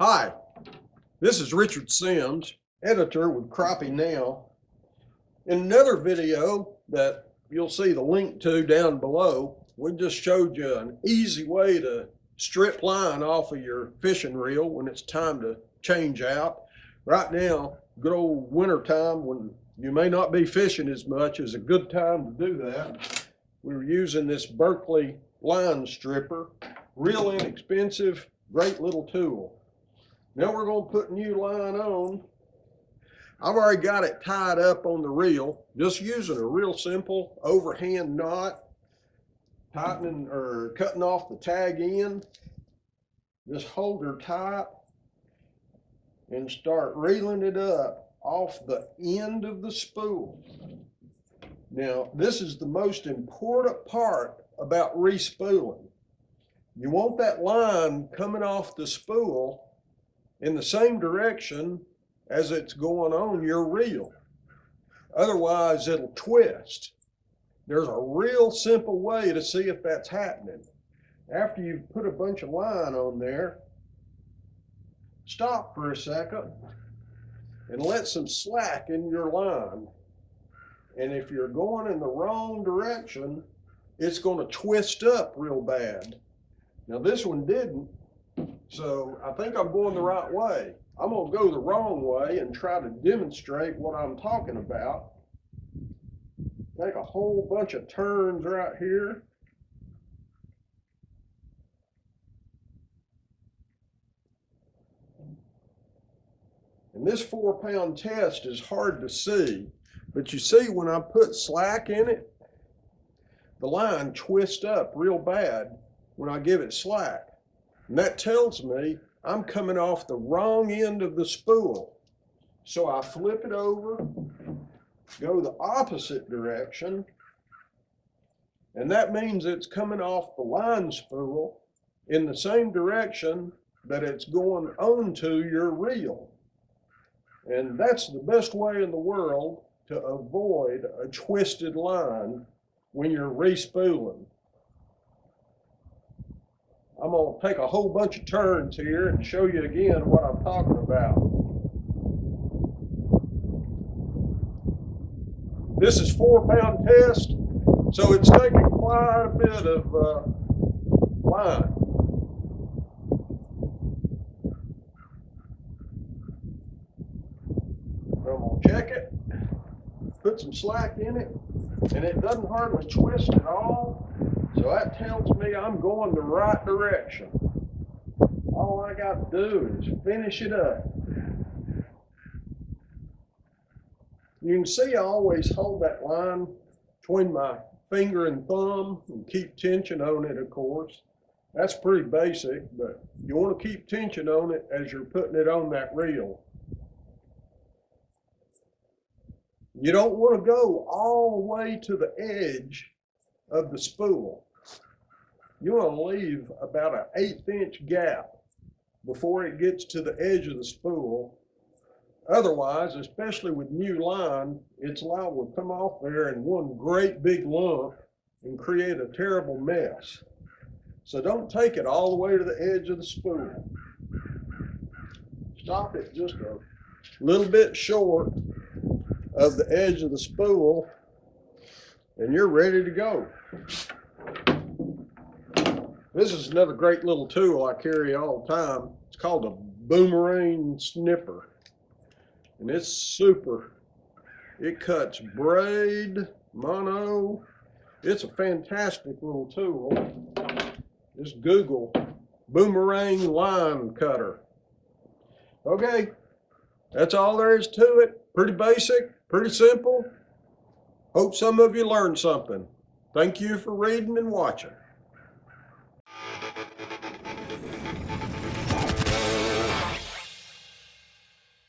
Hi, this is Richard Sims, editor with CrappieNOW. In another video that you'll see the link to down below, we just showed you an easy way to strip line off of your fishing reel when it's time to change out. Right now, good old winter time when you may not be fishing as much is a good time to do that. We were using this Berkley line stripper, real inexpensive, great little tool. Now we're going to put new line on. I've already got it tied up on the reel, just using a real simple overhand knot, tightening or cutting off the tag end. Just hold her tight and start reeling it up off the end of the spool. Now, this is the most important part about respooling. You want that line coming off the spool in the same direction as it's going on your reel. Otherwise, it'll twist. There's a real simple way to see if that's happening. After you've put a bunch of line on there, stop for a second and let some slack in your line. And if you're going in the wrong direction, it's going to twist up real bad. Now this one didn't. So I think I'm going the right way. I'm going to go the wrong way and try to demonstrate what I'm talking about. Take a whole bunch of turns right here. And this 4-pound test is hard to see, but you see when I put slack in it, the line twists up real bad when I give it slack. And that tells me I'm coming off the wrong end of the spool. So I flip it over, go the opposite direction, and that means it's coming off the line spool in the same direction that it's going onto your reel. And that's the best way in the world to avoid a twisted line when you're respooling. I'm going to take a whole bunch of turns here and show you again what I'm talking about. This is 4-pound test, so it's taking quite a bit of line. I'm going to check it, put some slack in it, and it doesn't hardly twist at all. So that tells me I'm going the right direction. All I got to do is finish it up. You can see I always hold that line between my finger and thumb and keep tension on it, of course. That's pretty basic, but you want to keep tension on it as you're putting it on that reel. You don't want to go all the way to the edge of the spool. You want to leave about an 1/8-inch gap before it gets to the edge of the spool. Otherwise, especially with new line, it's liable to come off there in one great big lump and create a terrible mess. So don't take it all the way to the edge of the spool. Stop it just a little bit short of the edge of the spool and you're ready to go. This is another great little tool I carry all the time. It's called a boomerang snipper. And it's super. It cuts braid, mono. It's a fantastic little tool. Just Google boomerang line cutter. Okay, that's all there is to it. Pretty basic, pretty simple. Hope some of you learned something. Thank you for reading and watching.